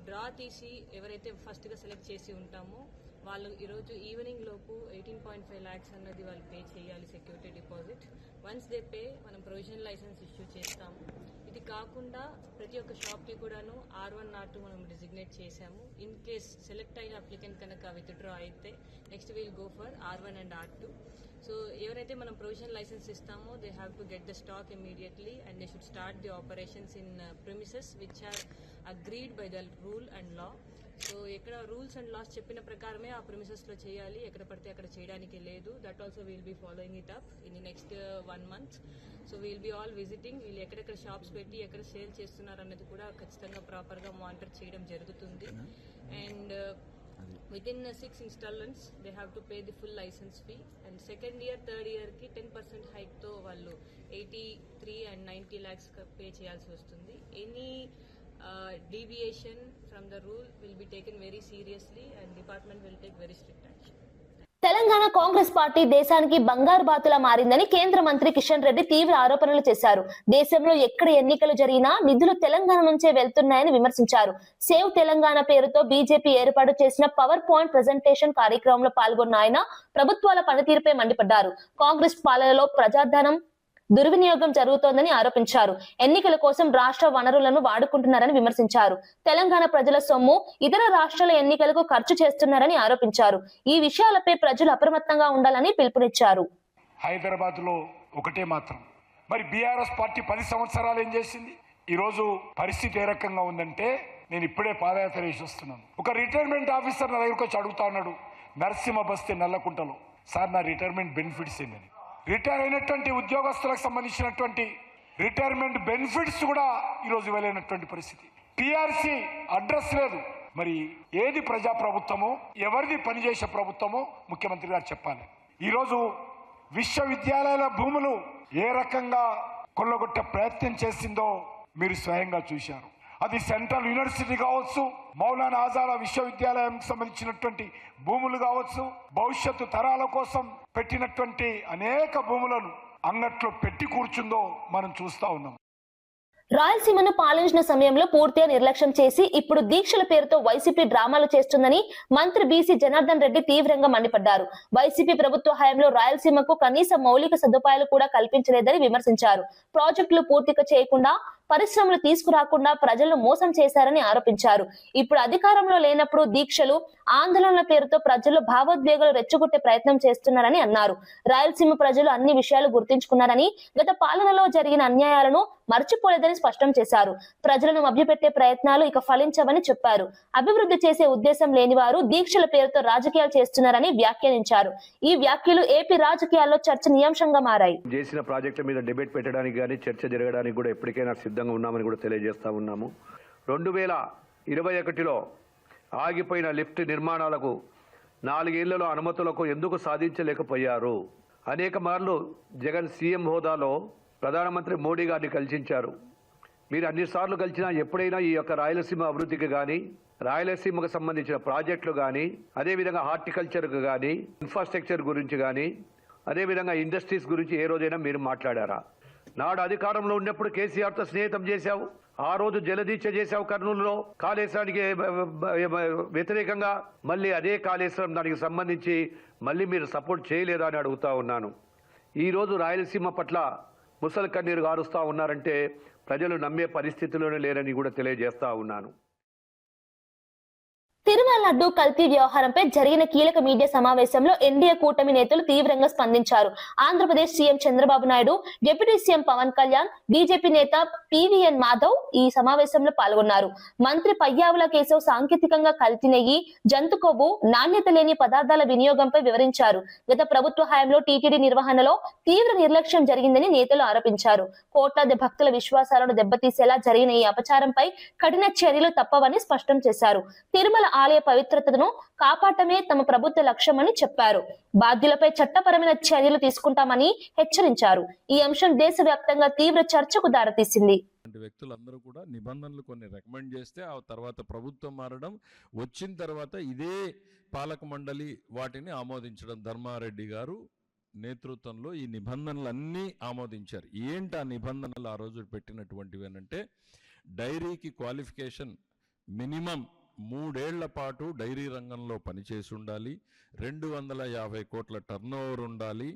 S10: డ్రా తీసి ఎవరైతే ఫస్ట్గా సెలెక్ట్ చేసి ఉంటామో వాళ్ళు ఈరోజు ఈవినింగ్ లోపు 18.5 lakhs అన్నది వాళ్ళు పే చేయాలి security deposit. Once they pay మనం ప్రొవిజనల్ లైసెన్స్ ఇష్యూ చేస్తాము. ఇది కాకుండా ప్రతి ఒక్క షాప్కి కూడాను R1 R2 మనం డిజిగ్నేట్ చేశాము. ఇన్ కేస్ సెలెక్ట్ అయిన అప్లికెంట్ కనుక విత్డ్రా అయితే next we'll go for R1 and R2. So ఎవరైతే మనం ప్రొవిజనల్ లైసెన్స్ ఇస్తామో they have to get the stock immediately and they should start the operations in premises which are agreed by the rule and law. So ఎక్కడ rules and laws చెప్పిన ప్రకారమే ఆ ప్రిమిసెస్లో చేయాలి, ఎక్కడ పడితే అక్కడ చేయడానికి లేదు. That also will be following it up in the next 1 month. So will be all visiting, వీళ్ళు ఎక్కడెక్కడ షాప్స్ పెట్టి ఎక్కడ సేల్ చేస్తున్నారు అన్నది కూడా ఖచ్చితంగా ప్రాపర్గా మానిటర్ చేయడం జరుగుతుంది. And within 6 installments they have to pay the full license fee, and second year third year ki 10% hike తో వాళ్ళు 83 and 90 lakhs పే చేయాల్సి వస్తుంది. Any deviation from the rule will be taken very seriously and department will take very strict action.
S2: Telangana Congress party దేశానికి బంగారు బాతులా మారిందని కేంద్ర మంత్రి కిషన్ రెడ్డి తీవ్ర ఆరోపణలు చేశారు. దేశంలో ఎక్కడ ఎన్నికలు జరిగినా నిధులు తెలంగాణ నుంచే వెళ్తున్నాయని విమర్శించారు. సేవ్ తెలంగాణ పేరుతో బీజేపీ ఏర్పాటు చేసిన పవర్ పాయింట్ ప్రెజెంటేషన్ కార్యక్రమంలో పాల్గొన్న ఆయన ప్రభుత్వాల పనితీరుపై మండిపడ్డారు. కాంగ్రెస్ పాలనలో ప్రజాధనం దుర్వినియోగం జరుగుతోందని ఆరోపించారు. ఎన్నికల కోసం రాష్ట్ర వనరులను వాడుకుంటున్నారని విమర్శించారు. తెలంగాణ ప్రజల సొమ్ము ఇతర రాష్ట్రాల ఎన్నికలకు ఖర్చు చేస్తున్నారని ఆరోపించారు. ఈ విషయాలపై ప్రజలు అప్రమత్తంగా ఉండాలని పిలుపునిచ్చారు.
S11: హైదరాబాద్ లో ఒకటే మాత్రం, మరి బీఆర్ఎస్ పార్టీ 10 సంవత్సరాలు ఏం చేసింది? ఈ రోజు పరిస్థితి ఏ రకంగా ఉందంటే, నేను ఇప్పుడే పాదయాత్ర చేసి వస్తున్నాను. ఒక రిటైర్మెంట్ ఆఫీసర్ నా దగ్గరకు వచ్చి అడుగుతా ఉన్నాడు, నరసింహ బస్తీ నల్లకుంటలో, సార్ నా రిటైర్మెంట్ బెనిఫిట్స్ ఏందని. రిటైర్ అయినటువంటి ఉద్యోగస్తులకు సంబంధించినటువంటి రిటైర్మెంట్ బెనిఫిట్స్ కూడా ఈరోజు ఇవ్వలేనటువంటి పరిస్థితి. టీఆర్సీ అడ్రస్ లేదు. మరి ఏది ప్రజా ప్రభుత్వమో, ఎవరిది పనిచేసే ప్రభుత్వమో ముఖ్యమంత్రి గారు చెప్పాలి. ఈరోజు విశ్వవిద్యాలయాల భూములు ఏ రకంగా కొల్లగొట్టే ప్రయత్నం చేసిందో మీరు స్వయంగా చూశారు. అది సెంట్రల్ యూనివర్సిటీ కావచ్చు, మౌలానా ఆజాద్ విశ్వవిద్యాలయం సంబంధించినటువంటి భూములు కావచ్చు, భవిష్యత్తు తరాల కోసం పెట్టినటువంటి అనేక భూములను అంగట్లో పెట్టి కూర్చుందో మనం చూస్తా ఉన్నాం.
S2: రాయలసీమను పాలించిన సమయంలో పూర్తిగా నిర్లక్ష్యం చేసి ఇప్పుడు దీక్షల పేరుతో వైసీపీ డ్రామాలు చేస్తుందని మంత్రి బీసీ జనార్దన్ రెడ్డి తీవ్రంగా మండిపడ్డారు. వైసీపీ ప్రభుత్వ హయాంలో రాయలసీమకు కనీస మౌలిక సదుపాయాలు కూడా కల్పించలేదని విమర్శించారు. ప్రాజెక్టులు పూర్తిగా చేయకుండా, పరిశ్రమలు తీసుకురాకుండా ప్రజలను మోసం చేశారని ఆరోపించారు. ఇప్పుడు అధికారంలో లేనప్పుడు దీక్షలు, ఆందోళనల పేరుతో ప్రజల్లో భావోద్వేగాలు రెచ్చగొట్టే ప్రయత్నం చేస్తున్నారని అన్నారు. రాయలసీమ ప్రజలు అన్ని విషయాలు గుర్తించుకున్నారని, గత పాలనలో జరిగిన అన్యాయాలను మర్చిపోలేదని స్పష్టం చేశారు. ప్రజలను మభ్యపెట్టే ప్రయత్నాలు ఇక ఫలించవని చెప్పారు. అభివృద్ధి చేసే ఉద్దేశం లేని వారు దీక్షల పేరుతో రాజకీయాలు చేస్తున్నారని వ్యాఖ్యానించారు. ఈ వ్యాఖ్యలు ఏపీ రాజకీయాల్లో చర్చనీయాంశంగా మారాయి.
S12: చేసిన ప్రాజెక్టుల మీద డిబేట్ పెట్టడానికి కానీ చర్చ జరగడానికి కూడా ఎప్పటికైనా సిద్ధంగా ఉన్నామని కూడా తెలియజేస్తా ఉన్నాము. 2021లో ఆగిపోయిన లిఫ్ట్ నిర్మాణాలకు 4 ఏళ్లలో అనుమతులకు ఎందుకు సాధించలేకపోయారు? అనేక మార్లు జగన్ సీఎం హోదాలో ప్రధానమంత్రి మోడీ గారిని కలిసించారు. మీరు అన్నిసార్లు కలిసినా ఎప్పుడైనా ఈ యొక్క రాయలసీమ అభివృద్ధికి కానీ, రాయలసీమకు సంబంధించిన ప్రాజెక్టులు కానీ, అదేవిధంగా హార్టికల్చర్కు కానీ, ఇన్ఫ్రాస్ట్రక్చర్ గురించి కానీ, అదేవిధంగా ఇండస్ట్రీస్ గురించి ఏ రోజైనా మీరు మాట్లాడారా? నాడు అధికారంలో ఉన్నప్పుడు కేసీఆర్తో స్నేహితం చేశావు. ఆ రోజు జలదీక్ష చేశావు కర్నూలులో కాళేశ్వరానికి వ్యతిరేకంగా. మళ్ళీ అదే కాళేశ్వరం దానికి సంబంధించి మళ్ళీ మీరు సపోర్ట్ చేయలేదా అని అడుగుతా ఉన్నాను. ఈరోజు రాయలసీమ పట్ల ముసలి కన్నీరు గారుస్తూ ఉన్నారంటే ప్రజలు నమ్మే పరిస్థితిలోనే లేరని కూడా తెలియజేస్తా ఉన్నాను.
S2: తిరుమల లడ్డు కల్తీ వ్యవహారంపై జరిగిన కీలక మీడియా సమావేశంలో ఎన్డీఏ కూటమి నేతలు తీవ్రంగా స్పందించారు. Andhra Pradesh CM Chandrababu Naidu, deputy CM Pawan Kalyan, BJP నేత పివిఎన్ మాధవ్ ఈ సమావేశంలో పాల్గొన్నారు. మంత్రి పయ్యావుల కేశవ్ సాంకేతికంగా కల్తీ నెయ్యి, జంతు కొవ్వు, నాణ్యత లేని పదార్థాల వినియోగంపై వివరించారు. గత ప్రభుత్వ హయాంలో టీటీడీ నిర్వహణలో తీవ్ర నిర్లక్ష్యం జరిగిందని నేతలు ఆరోపించారు. కోట్లాది భక్తుల విశ్వాసాలను దెబ్బతీసేలా జరిగిన ఈ అపచారంపై కఠిన చర్యలు తప్పవని స్పష్టం చేశారు. తిరుమల ఆలయ పవిత్రతను కాపాడటమే తమ ప్రభుత్వ లక్ష్యమని చెప్పారు. బాధ్యులపై చట్టపరమైన చర్యలు తీసుకుంటామని హెచ్చరించారు. ఈ అంశం దేశవ్యాప్తంగా తీవ్ర చర్చకు దారితీసింది.
S8: వ్యక్తులందరూ కూడా నిబంధనలు కొన్ని రికమెండ్ చేస్తే ఆ తర్వాత ప్రభుత్వం మారడం, వచ్చిన తర్వాత ఇదే పాలక మండలి వాటిని ఆమోదించడం, ధర్మారెడ్డి గారు
S13: నేతృత్వంలో ఈ నిబంధనలన్నీ ఆమోదించారు. ఏంటి ఆ నిబంధనలు ఆ రోజు పెట్టినటువంటివి అంటే, డైరీకి క్వాలిఫికేషన్ మినిమం 3 ఏళ్ల పాటు డైరీ రంగంలో పనిచేసి ఉండాలి, 250 కోట్ల టర్నోవర్ ఉండాలి,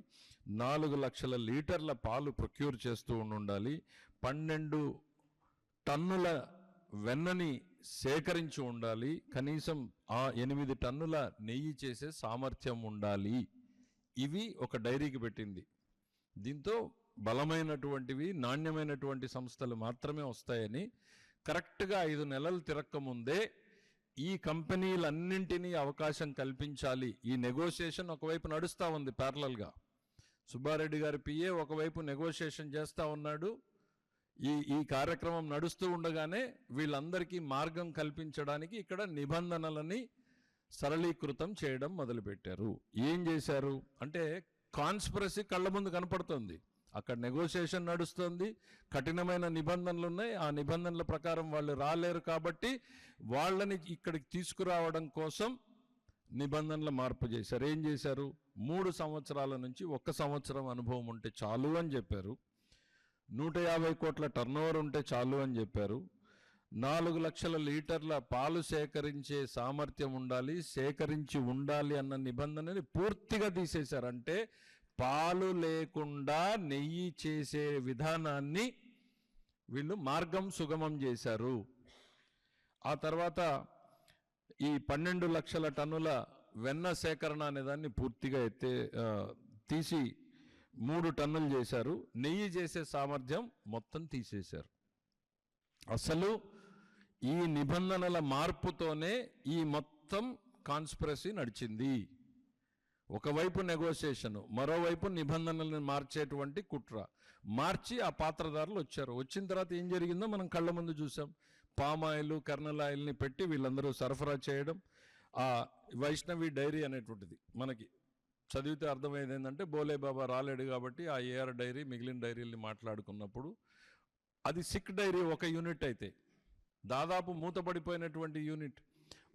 S13: 4 లక్షల లీటర్ల పాలు ప్రొక్యూర్ చేస్తూ ఉండాలి, 12 టన్నుల వెన్నని సేకరించి ఉండాలి, కనీసం 8 టన్నుల నెయ్యి చేసే సామర్థ్యం ఉండాలి. ఇవి ఒక డైరీకి పెట్టింది. దీంతో బలమైనటువంటివి, నాణ్యమైనటువంటి సంస్థలు మాత్రమే వస్తాయని కరెక్ట్గా 5 నెలలు తిరక్కముందే ఈ కంపెనీలన్నింటినీ అవకాశం కల్పించాలి. ఈ నెగోషియేషన్ ఒకవైపు నడుస్తూ ఉంది ప్యారలల్గా. సుబ్బారెడ్డి గారి పిఏ ఒకవైపు నెగోషియేషన్ చేస్తూ ఉన్నాడు. ఈ కార్యక్రమం నడుస్తూ ఉండగానే వీళ్ళందరికీ మార్గం కల్పించడానికి ఇక్కడ నిబంధనలని సరళీకృతం చేయడం మొదలుపెట్టారు. ఏం చేశారు అంటే, కాన్స్పిరసీ కళ్ళ ముందు కనపడుతుంది. అక్కడ నెగోషియేషన్ నడుస్తుంది, కఠినమైన నిబంధనలు ఉన్నాయి. ఆ నిబంధనల ప్రకారం వాళ్ళు రాలేరు కాబట్టి వాళ్ళని ఇక్కడికి తీసుకురావడం కోసం నిబంధనల మార్పు చేశారు. ఏం చేశారు? 3 సంవత్సరాల నుంచి 1 సంవత్సరం అనుభవం ఉంటే చాలు అని చెప్పారు. 150 కోట్ల టర్నోవర్ ఉంటే చాలు అని చెప్పారు. 4 లక్షల లీటర్ల పాలు సేకరించే సామర్థ్యం ఉండాలి, సేకరించి ఉండాలి అన్న నిబంధనని పూర్తిగా తీసేశారు. అంటే పాలు లేకుండా నెయ్యి చేసే విధానాన్ని వీళ్ళు మార్గం సుగమం చేశారు. ఆ తర్వాత ఈ 12 లక్షల టన్నుల వెన్న సేకరణ అనేదాన్ని పూర్తిగా తీసి 3 టన్నులు చేశారు. నెయ్యి చేసే సామర్థ్యం మొత్తం తీసేశారు. అసలు ఈ నిబంధనల మార్పుతోనే ఈ మొత్తం కాన్స్పిరసీ నడిచింది. ఒకవైపు నెగోషియేషను, మరోవైపు నిబంధనలను మార్చేటువంటి కుట్ర. మార్చి ఆ పాత్రదారులు వచ్చారు. వచ్చిన తర్వాత ఏం జరిగిందో మనం కళ్ళ ముందు చూసాం. పామాయిల్, కర్నల్ ఆయిల్ని పెట్టి వీళ్ళందరూ సరఫరా చేయడం. ఆ వైష్ణవి డైరీ అనేటువంటిది మనకి చదివితే అర్థమయ్యేది ఏంటంటే, బోలే బాబా రాలేడు కాబట్టి ఆ ఏఆర్ డైరీ మిగిలిన డైరీల్ని మాట్లాడుకున్నప్పుడు అది సిక్ డైరీ ఒక యూనిట్ అయితే దాదాపు మూతపడిపోయినటువంటి యూనిట్.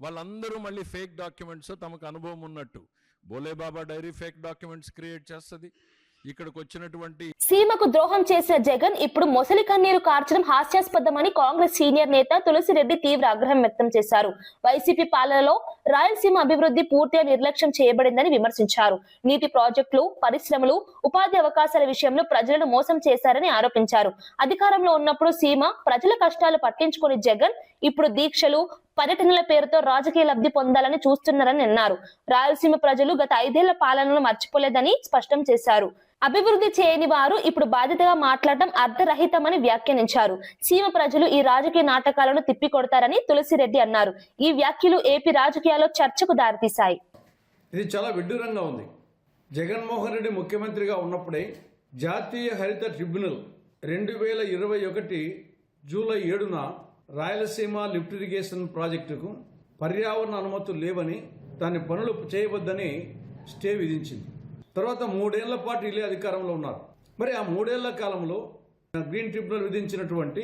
S13: వాళ్ళందరూ మళ్ళీ ఫేక్ డాక్యుమెంట్స్, తమకు అనుభవం ఉన్నట్టు బోలే బాబా డైరీ ఫేక్ డాక్యుమెంట్స్ క్రియేట్ చేస్తుంది. ఇక్కడికి వచ్చినటువంటి
S2: సీమకు ద్రోహం చేసిన జగన్ ఇప్పుడు మొసలి కన్నీరు కార్చడం హాస్యాస్పదమని కాంగ్రెస్ సీనియర్ నేత తులసిరెడ్డి తీవ్ర ఆగ్రహం వ్యక్తం చేశారు. వైసీపీ పాలనలో రాయలసీమ అభివృద్ధి పూర్తిగా నిర్లక్ష్యం చేయబడిందని విమర్శించారు. నీటి ప్రాజెక్టులు, పరిశ్రమలు, ఉపాధి అవకాశాల విషయంలో ప్రజలను మోసం చేశారని ఆరోపించారు. అధికారంలో ఉన్నప్పుడు సీమ ప్రజల కష్టాలు పట్టించుకుని జగన్ ఇప్పుడు దీక్షలు, పర్యటనల పేరుతో రాజకీయ లబ్ధి పొందాలని చూస్తున్నారని అన్నారు. రాయలసీమ ప్రజలు గత 5 ఏళ్ల పాలనను మర్చిపోలేదని స్పష్టం చేశారు. అభివృద్ధి చేయని వారు ఇప్పుడు బాధ్యతగా మాట్లాడటం అర్ధరహితమని వ్యాఖ్యానించారు. సీమ ప్రజలు ఈ రాజకీయ నాటకాలను తిప్పికొడతారని తులసిరెడ్డి అన్నారు. ఈ వ్యాఖ్యలు ఏపీ రాజకీయాల్లో చర్చకు దారితీశాయి.
S14: ఇది చాలా విడ్డూరంగా ఉంది. జగన్మోహన్ రెడ్డి ముఖ్యమంత్రిగా ఉన్నప్పుడే జాతీయ హరిత ట్రిబ్యునల్ 2021 జూలై 7న రాయలసీమ లిఫ్ట్ ఇరిగేషన్ ప్రాజెక్టుకు పర్యావరణ అనుమతులు లేవని, దాని పనులు చేయవద్దని స్టే విధించింది. తర్వాత 3 ఏళ్ల పాటు వీళ్ళే అధికారంలో ఉన్నారు. మరి ఆ 3 ఏళ్ల కాలంలో గ్రీన్ ట్రిబ్యునల్ విధించినటువంటి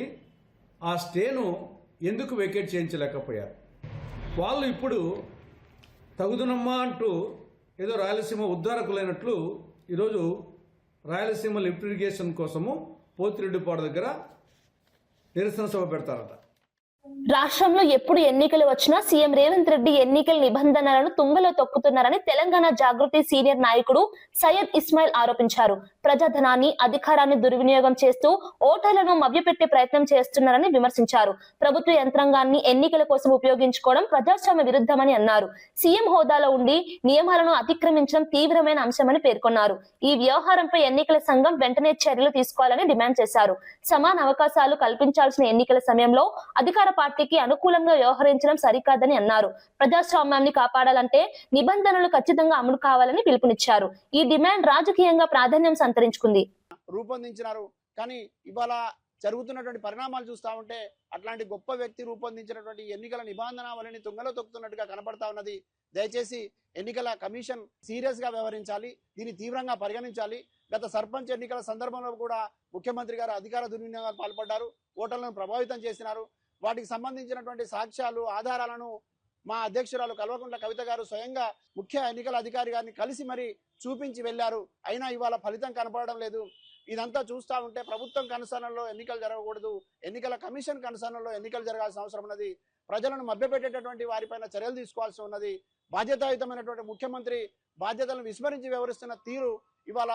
S14: ఆ స్టేను ఎందుకు వెకేట్ చేయించలేకపోయారు? వాళ్ళు ఇప్పుడు తగుదునమ్మా అంటూ ఏదో రాయలసీమ ఉద్ధారకులైనట్లు ఈరోజు రాయలసీమ లిఫ్ట్ ఇరిగేషన్ కోసము పోతిరెడ్డిపాడు దగ్గర నిరసన సభ పెడతారట.
S2: రాష్ట్రంలో ఎప్పుడు ఎన్నికలు వచ్చినా సీఎం రేవంత్ రెడ్డి ఎన్నికల నిబంధనలను తుంగలో తొక్కుతున్నారని తెలంగాణ జాగృతి సీనియర్ నాయకుడు సయ్యద్ ఇస్మాయిల్ ఆరోపించారు. ప్రజాధనాన్ని, అధికారాన్ని దుర్వినియోగం చేస్తూ ఓటర్లను మభ్యపెట్టే ప్రయత్నం చేస్తున్నారని విమర్శించారు. ప్రభుత్వ యంత్రాంగాన్ని ఎన్నికల కోసం ఉపయోగించుకోవడం ప్రజాస్వామ్య విరుద్ధమని అన్నారు. సీఎం హోదాలో ఉండి నియమాలను అతిక్రమించడం తీవ్రమైన అంశమని పేర్కొన్నారు. ఈ వ్యవహారంపై ఎన్నికల సంఘం వెంటనే చర్యలు తీసుకోవాలని డిమాండ్ చేశారు. సమాన అవకాశాలు కల్పించాల్సిన ఎన్నికల సమయంలో అధికార పార్టీకి అనుకూలంగా వ్యవహరించడం సరికాదని అన్నారు. ప్రజాస్వామ్యాన్ని కాపాడాలంటే నిబంధనలు ఖచ్చితంగా అమలు కావాలని పిలుపునిచ్చారు. ఈ డిమాండ్ రాజకీయంగా ప్రాధాన్యం సంతరించుకుంది.
S15: రూపొందించినారు, కానీ ఇవాళ జరుగుతున్నటువంటి పరిణామాలు చూస్తూ ఉంటే అట్లాంటి గొప్ప వ్యక్తి రూపొందించినటువంటి ఎన్నికల నిబంధనావళిని తుంగలో తొక్కుతున్నట్టుగా కనపడతా ఉన్నది. దయచేసి ఎన్నికల కమిషన్ సీరియస్ గా వ్యవహరించాలి, దీన్ని తీవ్రంగా పరిగణించాలి. గత సర్పంచ్ ఎన్నికల సందర్భంలో కూడా ముఖ్యమంత్రి గారు అధికార దుర్వినియోగాలు పాల్పడ్డారు, ఓటర్లను ప్రభావితం చేసినారు. వాటికి సంబంధించినటువంటి సాక్ష్యాలు, ఆధారాలను మా అధ్యక్షురాలు కల్వకుంట్ల కవిత గారు స్వయంగా ముఖ్య ఎన్నికల అధికారి గారిని కలిసి మరి చూపించి వెళ్ళారు. అయినా ఇవాళ ఫలితం కనపడడం లేదు. ఇదంతా చూస్తూ ఉంటే ప్రభుత్వం కనుసరణలో ఎన్నికలు జరగకూడదు, ఎన్నికల కమిషన్ కనుసరణలో ఎన్నికలు జరగాల్సిన అవసరం ఉన్నది. ప్రజలను మభ్యపెట్టేటటువంటి వారిపైన చర్యలు తీసుకోవాల్సి ఉన్నది. బాధ్యతాయుతమైనటువంటి ముఖ్యమంత్రి బాధ్యతలను విస్మరించి వ్యవహరిస్తున్న తీరు ఇవాళ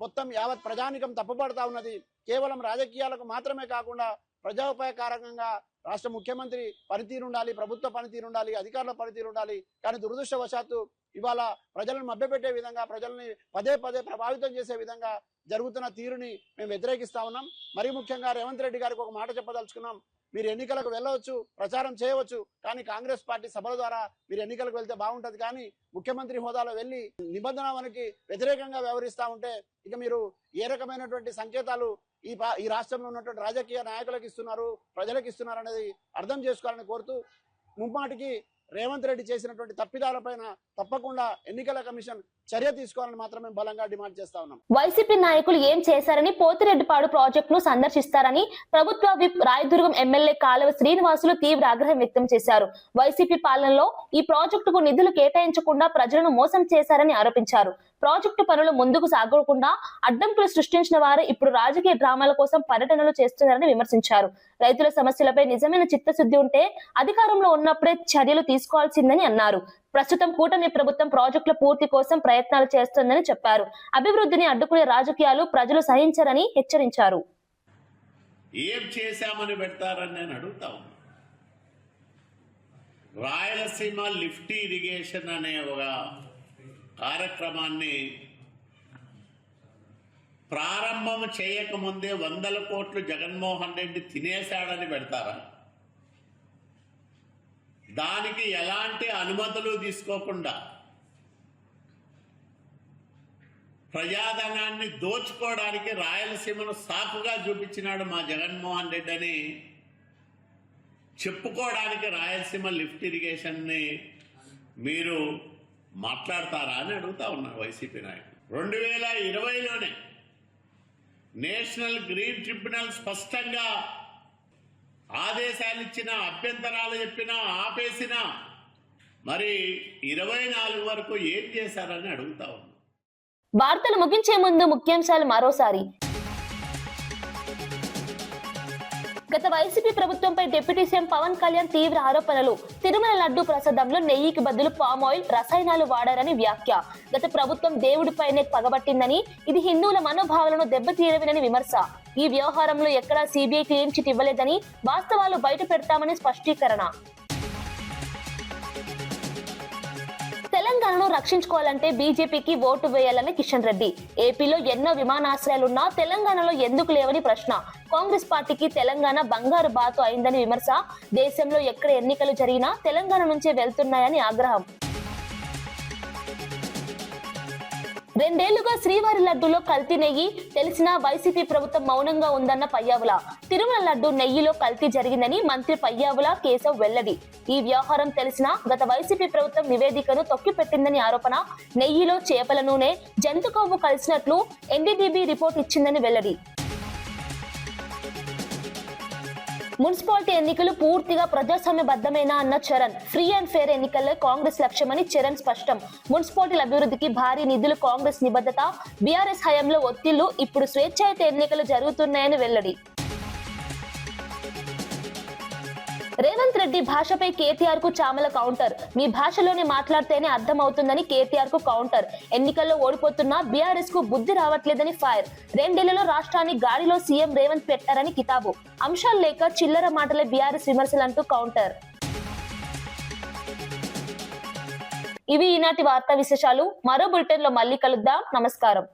S15: మొత్తం యావత్ ప్రజానికం తప్పుపడతా ఉన్నది. కేవలం రాజకీయాలకు మాత్రమే కాకుండా ప్రజోపకారంగా రాష్ట్ర ముఖ్యమంత్రి పనితీరు ఉండాలి, ప్రభుత్వ పనితీరు ఉండాలి, అధికారుల పనితీరు ఉండాలి. కానీ దురదృష్టవశాత్తు ఇవాళ ప్రజలను మభ్యపెట్టే విధంగా, ప్రజల్ని పదే పదే ప్రభావితం చేసే విధంగా జరుగుతున్న తీరుని మేము వ్యతిరేకిస్తా ఉన్నాం. మరీ ముఖ్యంగా రేవంత్ రెడ్డి గారికి ఒక మాట చెప్పదలుచుకున్నాం. మీరు ఎన్నికలకు వెళ్ళవచ్చు, ప్రచారం చేయవచ్చు, కానీ కాంగ్రెస్ పార్టీ సభల ద్వారా మీరు ఎన్నికలకు వెళ్తే బాగుంటది. కానీ ముఖ్యమంత్రి హోదాలో వెళ్ళి నిబంధనలకి వ్యతిరేకంగా వ్యవహరిస్తా ఉంటే ఇక మీరు ఏ రకమైనటువంటి సంకేతాలు ఈ రాష్ట్రంలో ఉన్నటువంటి రాజకీయ నాయకులకు ఇస్తున్నారు, ప్రజలకు ఇస్తున్నారు అనేది అర్థం చేసుకోవాలని కోరుతూ, ముమ్మాటికి రేవంత్ రెడ్డి చేసినటువంటి తప్పిదాలపైన తప్పకుండా ఎన్నికల కమిషన్ చర్య తీసుకోవాలని మాత్రమే బలంగా డిమాండ్ చేస్తా ఉన్నాం.
S2: వైసీపీ నాయకులు ఏం చేశారని పోతిరెడ్డిపాడు ప్రాజెక్టు ను సందర్శిస్తారని ప్రభుత్వ విప్ రాయదుర్గం ఎమ్మెల్యే కాలువ శ్రీనివాసులు తీవ్ర ఆగ్రహం వ్యక్తం చేశారు. వైసీపీ పాలనలో ఈ ప్రాజెక్టుకు నిధులు కేటాయించకుండా ప్రజలను మోసం చేశారని ఆరోపించారు. ప్రాజెక్టు పనులు ముందుకు సాగకుండా అడ్డంకులు సృష్టించిన వారు ఇప్పుడు రాజకీయ డ్రామాల కోసం పర్యటనలు చేస్తున్నారని విమర్శించారు. రైతుల సమస్యలపై నిజమైన చిత్తశుద్ధి ఉంటే అధికారంలో ఉన్నప్పుడే చర్యలు తీసుకోవాల్సిందని అన్నారు. ప్రస్తుతం కూటమి ప్రభుత్వం ప్రాజెక్టుల పూర్తి కోసం ప్రయత్నాలు చేస్తోందని చెప్పారు. అభివృద్ధిని అడ్డుకునే రాజకీయాలు ప్రజలు సహించరని హెచ్చరించారు.
S9: ఏం చేశామని పెడతారని నేను అడుగుతా ఉన్నా. రాయలసీమ లిఫ్ట్ ఇరిగేషన్ అనే ఒక కార్యక్రమాన్ని ప్రారంభం చేయకముందే 100 కోట్లు జగన్మోహన్ రెడ్డి తినేశాడని పెడతారా? దానికి ఎలాంటి అనుమతులు తీసుకోకుండా ప్రజాధనాన్ని దోచుకోవడానికి రాయలసీమను సాకుగా చూపించినాడు మా జగన్మోహన్ రెడ్డి అని చెప్పుకోవడానికి రాయలసీమ లిఫ్ట్ ఇరిగేషన్ని మీరు మాట్లాడతారా అని అడుగుతా ఉన్నారు వైసీపీ నాయకులు. 2020లోనే నేషనల్ గ్రీన్ ట్రిబ్యునల్ స్పష్టంగా ఆదేశాలు ఇచ్చిన, అభ్యంతరాలు చెప్పినా, ఆపేసినా మరి 24 వరకు ఏం చేశారని అడుగుతా ఉన్నా.
S2: వార్తలు ముగించే ముందు ముఖ్యాంశాలు మరోసారి. గత వైసీపీ ప్రభుత్వంపై డిప్యూటీ సీఎం పవన్ కళ్యాణ్ తీవ్ర ఆరోపణలు. తిరుమల లడ్డు ప్రసాదంలో నెయ్యికి బదులు పామ్ ఆయిల్, రసాయనాలు వాడారని వ్యాఖ్య. గత ప్రభుత్వం దేవుడిపైనే పగబట్టిందని, ఇది హిందువుల మనోభావాలను దెబ్బతీయడమేనని విమర్శ. ఈ వ్యవహారంలో ఎక్కడా సిబిఐ క్లీన్ చిట్ ఇవ్వలేదని, వాస్తవాలు బయట పెడతామని స్పష్టీకరణ. తెలంగాణను రక్షించుకోవాలంటే బీజేపీకి ఓటు వేయాలని కిషన్ రెడ్డి. ఏపీలో ఎన్నో విమానాశ్రయాలున్నా తెలంగాణలో ఎందుకు లేవని ప్రశ్న. కాంగ్రెస్ పార్టీకి తెలంగాణ బంగారు బాతు అయిందని విమర్శ. దేశంలో ఎక్కడ ఎన్నికలు జరిగినా తెలంగాణ నుంచే వెళ్తున్నాయని ఆగ్రహం. 2 ఏళ్లుగా శ్రీవారి లడ్డూలో కల్తీ నెయ్యి తెలిసినా వైసీపీ ప్రభుత్వం మౌనంగా ఉందన్న పయ్యావుల. తిరుమల లడ్డు నెయ్యిలో కల్తీ జరిగిందని మంత్రి పయ్యావుల కేశవ్ వెల్లడి. ఈ వ్యవహారం తెలిసినా గత వైసీపీ ప్రభుత్వం నివేదికను తొక్కిపెట్టిందని ఆరోపణ. నెయ్యిలో చేపల నూనె, జంతు కొవ్వు కలిసినట్లు ఎన్డీడీబీ రిపోర్ట్ ఇచ్చిందని వెల్లడి. మున్సిపాలిటీ ఎన్నికలు పూర్తిగా ప్రజాస్వామ్యబద్ధమేనా అన్న చరణ్. ఫ్రీ అండ్ ఫెయిర్ ఎన్నికల్లో కాంగ్రెస్ లక్ష్యమని చరణ్ స్పష్టం. మున్సిపాలిటీల అభివృద్ధికి భారీ నిధులు కాంగ్రెస్ నిబద్ధత. బీఆర్ఎస్ హయాంలో ఒత్తిళ్లు, ఇప్పుడు స్వేచ్ఛాయుత ఎన్నికలు జరుగుతున్నాయని వెల్లడి. రేవంత్ రెడ్డి భాషపై కేటీఆర్ కు చామల కౌంటర్. మీ భాషలోనే మాట్లాడితేనే అర్థమవుతుందని కేటీఆర్ కు కౌంటర్. ఎన్నికల్లో ఓడిపోతున్నా బీఆర్ఎస్ కు బుద్ధి రావట్లేదని ఫైర్. 2 ఏళ్లలో రాష్ట్రాన్ని గాడిలో సీఎం రేవంత్ పెట్టారని కితాబు. అంశాలు లేక చిల్లర మాటలే బీఆర్ఎస్ విమర్శలంటూ కౌంటర్. ఇవి ఈనాటి వార్తా విశేషాలు. మరో బులెటిన్ లో మళ్ళీ కలుద్దాం. నమస్కారం.